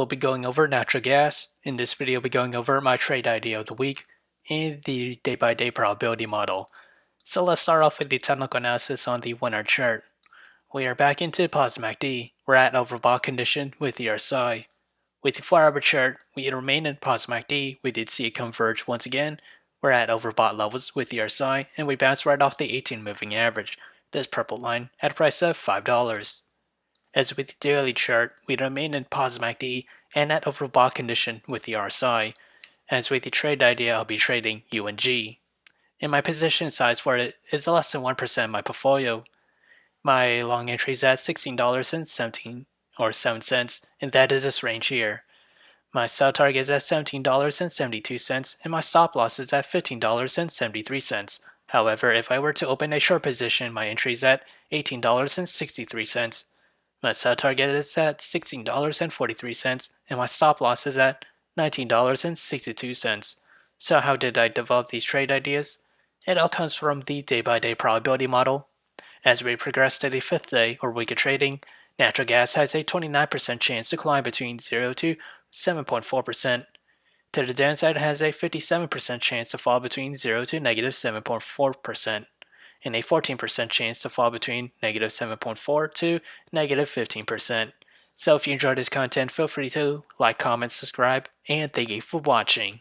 We'll be going over natural gas. In this video, we'll be going over my trade idea of the week and the day-by-day probability model. So let's start off with the technical analysis on the 1 hour chart. We are back into positive MACD. We're at overbought condition with the RSI. With the 4 hour chart, we remain in positive MACD. We did see it converge once again. We're at overbought levels with the RSI, and we bounced right off the 18 moving average, this purple line, at a price of $5. As with the daily chart, we remain in positive MACD and at overbought condition with the RSI. As with the trade idea, I'll be trading UNG. And my position size for it is less than 1% of my portfolio. My long entry is at $16.17 and that is this range here. My sell target is at $17.72, and my stop loss is at $15.73. However, if I were to open a short position, my entry is at $18.63. My sell target is at $16.43, and my stop loss is at $19.62. So how did I develop these trade ideas? It all comes from the day-by-day probability model. As we progress to the 5th day or week of trading, natural gas has a 29% chance to climb between 0 to 7.4%. To the downside, it has a 57% chance to fall between 0 to negative 7.4%, and a 14% chance to fall between negative 7.4 to negative 15%. So if you enjoyed this content, feel free to like, comment, subscribe, and thank you for watching.